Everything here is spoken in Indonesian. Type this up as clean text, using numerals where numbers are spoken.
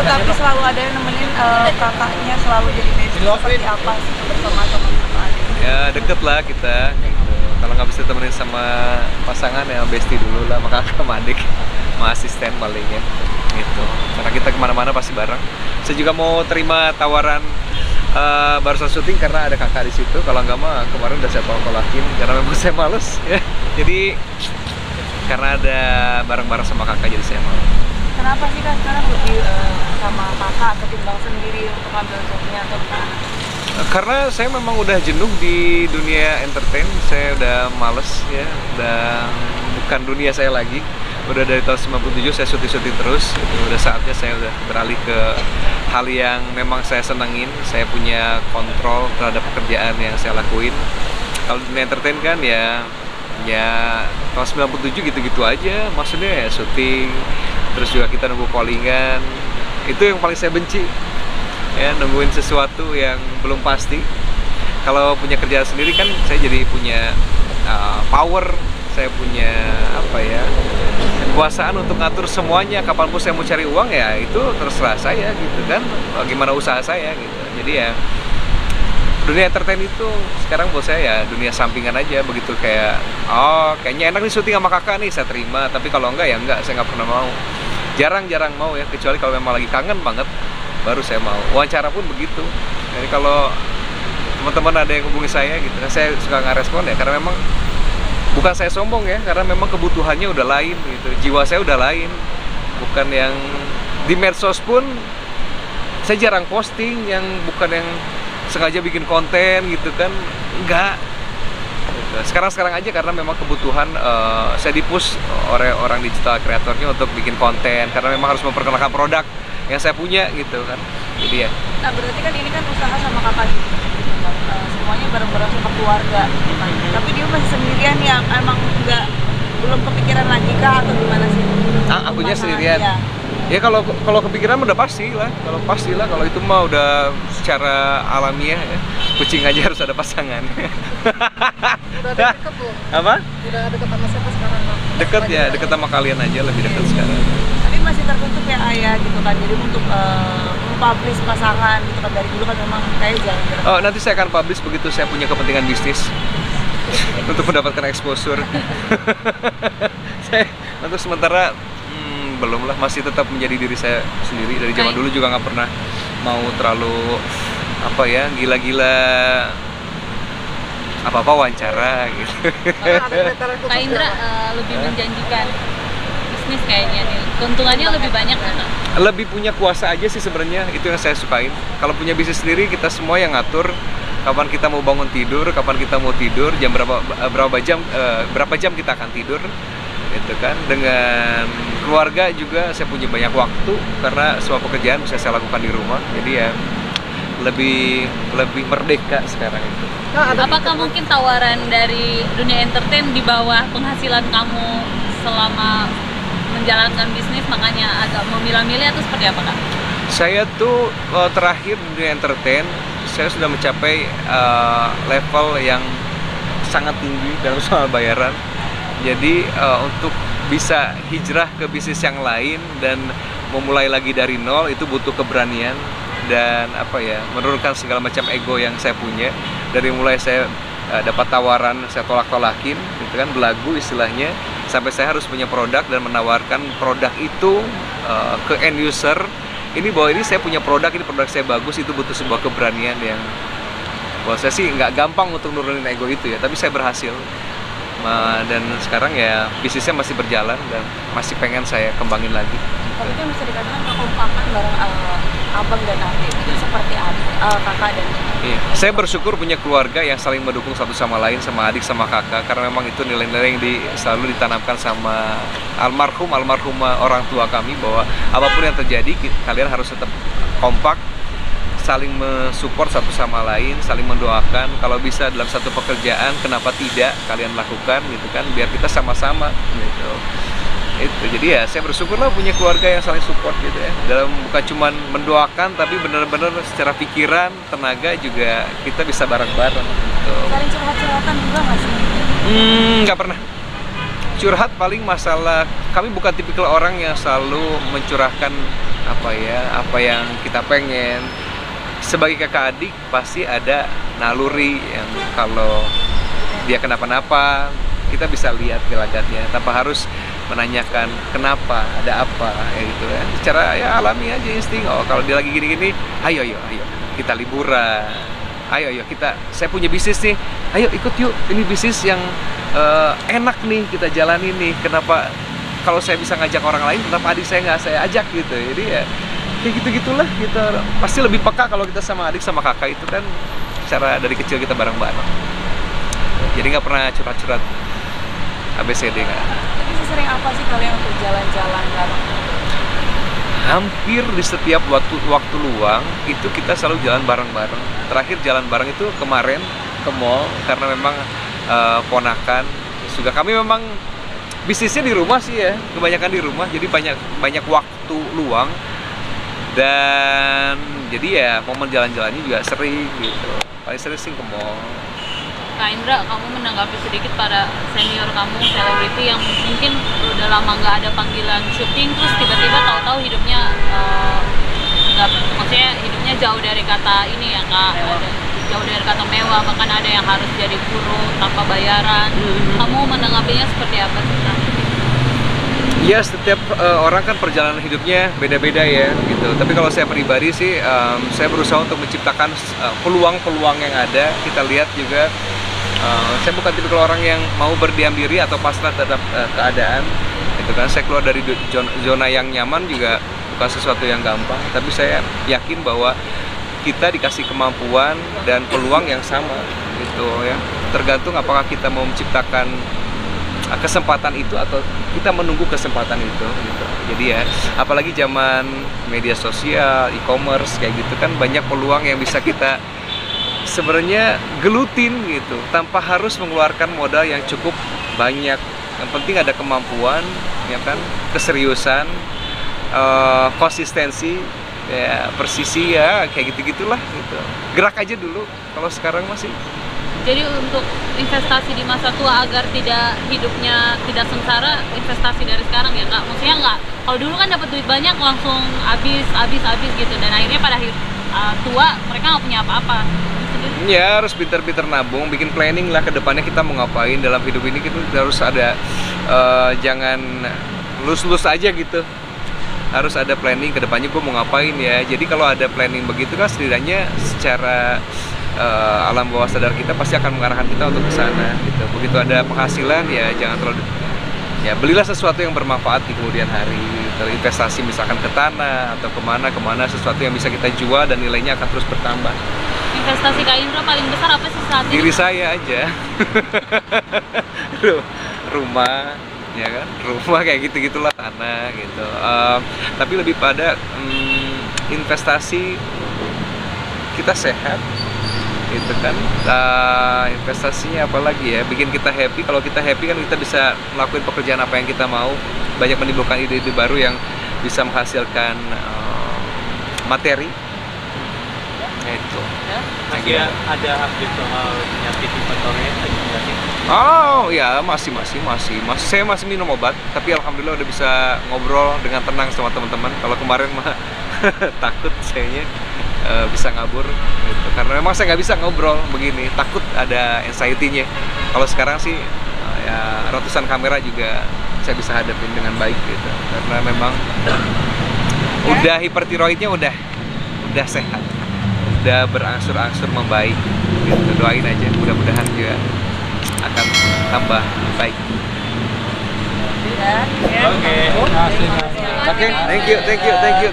tapi selalu ada yang nemenin kakaknya, selalu jadi bestie. Seperti apa sih bersama teman-teman? Ya deket lah kita gitu. Kalau nggak bisa temenin sama pasangan ya bestie dulu lah, sama kakak, sama adik, sama asisten palingnya gitu. Karena kita kemana-mana pasti bareng. Saya juga mau terima tawaran barusan syuting karena ada kakak di situ. Kalau nggak mah kemarin udah saya tolak-tolakin karena memang saya males ya. Jadi karena ada bareng-bareng sama kakak jadi saya mau. Kenapa sih Kak sekarang lebih sama kakak ketimbang sendiri untuk ambil jobnya atau gimana? Karena saya memang udah jenuh di dunia entertain, saya udah males ya, udah bukan dunia saya lagi. Udah dari tahun 97 saya syuting terus, udah saatnya saya udah beralih ke hal yang memang saya senengin. Saya punya kontrol terhadap pekerjaan yang saya lakuin. Kalau dunia entertain kan ya tahun 97 gitu-gitu aja, maksudnya ya syuting, terus juga kita nunggu callingan. Itu yang paling saya benci ya, nungguin sesuatu yang belum pasti. Kalau punya kerjaan sendiri kan saya jadi punya power, saya punya apa ya, kekuasaan untuk ngatur semuanya. Kapanpun saya mau cari uang ya itu terserah saya gitu kan, gimana usaha saya gitu. Jadi ya dunia entertain itu sekarang buat saya ya dunia sampingan aja. Begitu kayak kayaknya enak nih syuting sama kakak nih, saya terima. Tapi kalau enggak ya enggak, saya nggak pernah mau, jarang-jarang mau ya, kecuali kalau memang lagi kangen banget baru saya mau. Wawancara pun begitu. Jadi kalau teman-teman ada yang hubungi saya gitu, saya suka nggak respon ya, karena memang bukan saya sombong ya, karena memang kebutuhannya udah lain gitu, jiwa saya udah lain. Bukan yang di medsos pun saya jarang posting yang bukan yang sengaja bikin konten gitu kan, enggak. Sekarang aja karena memang kebutuhan saya dipush oleh orang digital kreatornya untuk bikin konten, karena memang harus memperkenalkan produk yang saya punya gitu kan. Jadi ya. Nah berarti kan ini kan usaha sama kakak juga, semuanya bareng-bareng sama keluarga. Tapi dia masih sendirian yang emang belum kepikiran lagi kah atau gimana sih? Akunya sendirian. Ya. Ya kalau kepikiran udah pasti lah, kalau itu mah udah secara alamiah ya. Kucing aja harus ada pasangan. Udah deket belum? Apa? Udah deket sama siapa sekarang? Deket ya, deket sama kalian aja, lebih deket sekarang. Tapi masih tertutup ya ayah gitu kan, jadi untuk publish pasangan gitu kan, dari dulu kan memang kayak jarang-jarang. Oh, nanti saya akan publish begitu saya punya kepentingan bisnis untuk mendapatkan exposure. Saya untuk sementara belum lah, masih tetap menjadi diri saya sendiri. Dari zaman dulu juga nggak pernah mau terlalu apa ya, gila-gila apa-apa wawancara gitu. Kak Indra lebih menjanjikan bisnis kayaknya nih, keuntungannya lebih banyak kan? Lebih punya kuasa aja sih sebenarnya, itu yang saya sukain. Kalau punya bisnis sendiri kita semua yang ngatur kapan kita mau bangun tidur, kapan kita mau tidur, jam berapa jam kita akan tidur gitu kan. Dengan keluarga juga saya punya banyak waktu karena semua pekerjaan bisa saya lakukan di rumah. Jadi ya lebih merdeka sekarang itu. Apakah mungkin tawaran dari dunia entertain di bawah penghasilan kamu selama menjalankan bisnis, makanya agak memilah-milih atau seperti apa Kak? Saya tuh terakhir di dunia entertain saya sudah mencapai level yang sangat tinggi dalam soal bayaran. Jadi untuk bisa hijrah ke bisnis yang lain dan memulai lagi dari nol itu butuh keberanian dan apa ya, menurunkan segala macam ego yang saya punya. Dari mulai saya dapat tawaran saya tolak-tolakin gitu kan, belagu istilahnya, sampai saya harus punya produk dan menawarkan produk itu ke end user. Ini bahwa ini saya punya produk, ini produk saya bagus, itu butuh sebuah keberanian yang buat saya sih nggak gampang untuk nurunin ego itu ya, tapi saya berhasil. Dan sekarang ya bisnisnya masih berjalan dan masih pengen saya kembangin lagi. Tapi kan bisa dikatakan kekompakan bareng abang dan adik itu seperti kakak dan iya. Saya bersyukur punya keluarga yang saling mendukung satu sama lain, sama adik sama kakak, karena memang itu nilai-nilai yang selalu ditanamkan sama almarhumah orang tua kami, bahwa apapun yang terjadi kalian harus tetap kompak, saling mensupport satu sama lain, saling mendoakan. Kalau bisa dalam satu pekerjaan, kenapa tidak kalian lakukan gitu kan, biar kita sama-sama gitu. Itu jadi ya saya bersyukur lah punya keluarga yang saling support gitu ya, dalam bukan cuma mendoakan tapi benar-benar secara pikiran, tenaga juga kita bisa bareng-bareng gitu. saling curhat-curhatan juga nggak sih? Nggak pernah. curhat paling masalah, kami bukan tipikal orang yang selalu mencurahkan apa yang kita pengen. Sebagai kakak adik pasti ada naluri yang kalau dia kenapa-napa kita bisa lihat gelagatnya tanpa harus menanyakan kenapa, ada apa, ya gitu ya. Secara ya alami aja, insting. Oh kalau dia lagi gini-gini, ayo kita liburan. Ayo saya punya bisnis nih. Ayo ikut yuk, ini bisnis yang enak nih kita jalani nih. Kenapa kalau saya bisa ngajak orang lain, kenapa adik saya nggak saya ajak gitu. Jadi ya kayak gitu-gitulah, kita pasti lebih peka kalau kita sama adik sama kakak itu kan secara dari kecil kita bareng-bareng. Jadi nggak pernah curhat-curhat ABCD nggak. Tapi sesering apa sih kalian untuk jalan-jalan bareng? Hampir di setiap waktu luang itu kita selalu jalan bareng-bareng. Terakhir jalan bareng itu kemarin ke mall karena memang ponakan juga, kami memang bisnisnya di rumah sih ya, kebanyakan di rumah, jadi banyak waktu luang. Dan jadi ya momen jalan-jalannya juga sering gitu. Paling sering sih ke mall. Kak Indra, kamu menanggapi sedikit para senior kamu, selebriti yang mungkin udah lama nggak ada panggilan syuting, terus tiba-tiba tahu-tahu hidupnya maksudnya hidupnya jauh dari kata ini ya Kak, jauh dari kata mewah, bahkan ada yang harus jadi guru tanpa bayaran. Kamu menanggapinya seperti apa sih Kak? Ya setiap orang kan perjalanan hidupnya beda-beda ya gitu. Tapi kalau saya pribadi sih, saya berusaha untuk menciptakan peluang-peluang yang ada. Kita lihat juga, saya bukan tipikal orang yang mau berdiam diri atau pasrah terhadap keadaan. Itu kan saya keluar dari zona yang nyaman juga bukan sesuatu yang gampang. Tapi saya yakin bahwa kita dikasih kemampuan dan peluang yang sama gitu ya. Tergantung apakah kita mau menciptakan kesempatan itu atau kita menunggu kesempatan itu gitu. Jadi ya apalagi zaman media sosial, e-commerce kayak gitu kan banyak peluang yang bisa kita sebenarnya gelutin gitu tanpa harus mengeluarkan modal yang cukup banyak. Yang penting ada kemampuan, ya kan, keseriusan, konsistensi, ya persisi ya kayak gitu-gitulah gitu. Gerak aja dulu kalau sekarang masih. Jadi untuk investasi di masa tua agar hidupnya tidak sengsara, investasi dari sekarang ya Kak. Maksudnya nggak, kalau dulu kan dapat duit banyak langsung habis gitu, dan akhirnya pada tua mereka nggak punya apa-apa. Ya harus pintar-pintar nabung, bikin planning lah ke depannya kita mau ngapain dalam hidup ini. Kita harus ada, jangan lulus aja gitu. Harus ada planning ke depannya gue mau ngapain ya. Jadi kalau ada planning begitu kan setidaknya secara alam bawah sadar kita pasti akan mengarahkan kita untuk ke sana gitu. Begitu ada penghasilan ya jangan terlalu, ya belilah sesuatu yang bermanfaat di kemudian hari. Terinvestasi misalkan ke tanah atau kemana sesuatu yang bisa kita jual dan nilainya akan terus bertambah. Investasi Kak Indra paling besar apa sih saat ini? Diri saya aja. Rumah, ya kan, rumah kayak gitu-gitulah, tanah gitu. Tapi lebih pada investasi kita sehat gitu kan. Investasinya apalagi ya, bikin kita happy. Kalau kita happy kan kita bisa melakukan pekerjaan apa yang kita mau, banyak menimbulkan ide-ide baru yang bisa menghasilkan materi itu. Masih ada update soal penyakit hipertonia nggak sih? Oh ya masih saya masih minum obat, tapi alhamdulillah udah bisa ngobrol dengan tenang sama teman-teman. Kalau kemarin mah takut sayanya bisa ngabur gitu. Karena memang saya nggak bisa ngobrol begini, takut ada anxiety-nya. Kalau sekarang sih ya ratusan kamera juga saya bisa hadapin dengan baik gitu. Karena memang udah hipertiroidnya udah sehat, udah berangsur-angsur membaik gitu. Doain aja, mudah-mudahan juga akan tambah baik. Ya. Oke, Oke, thank you.